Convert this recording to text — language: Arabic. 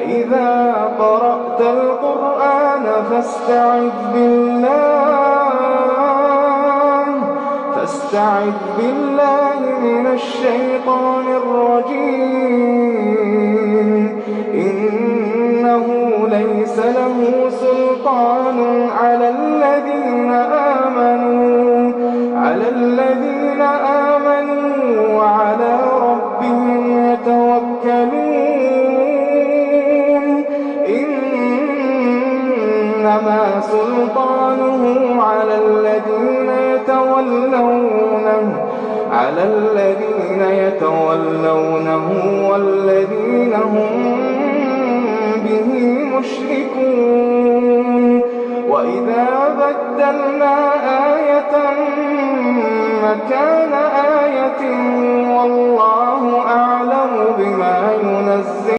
فإذا قرأت القرآن فاستعذ بالله من الشيطان الرجيم. إنه ليس له سلطان على الذين آمنوا وعلى ربهم يتوكلون. إنما سلطانه على الذين يتولونه والذين هم به مشركون. وإذا بدلنا آية مكان آية والله أعلم بما ينزل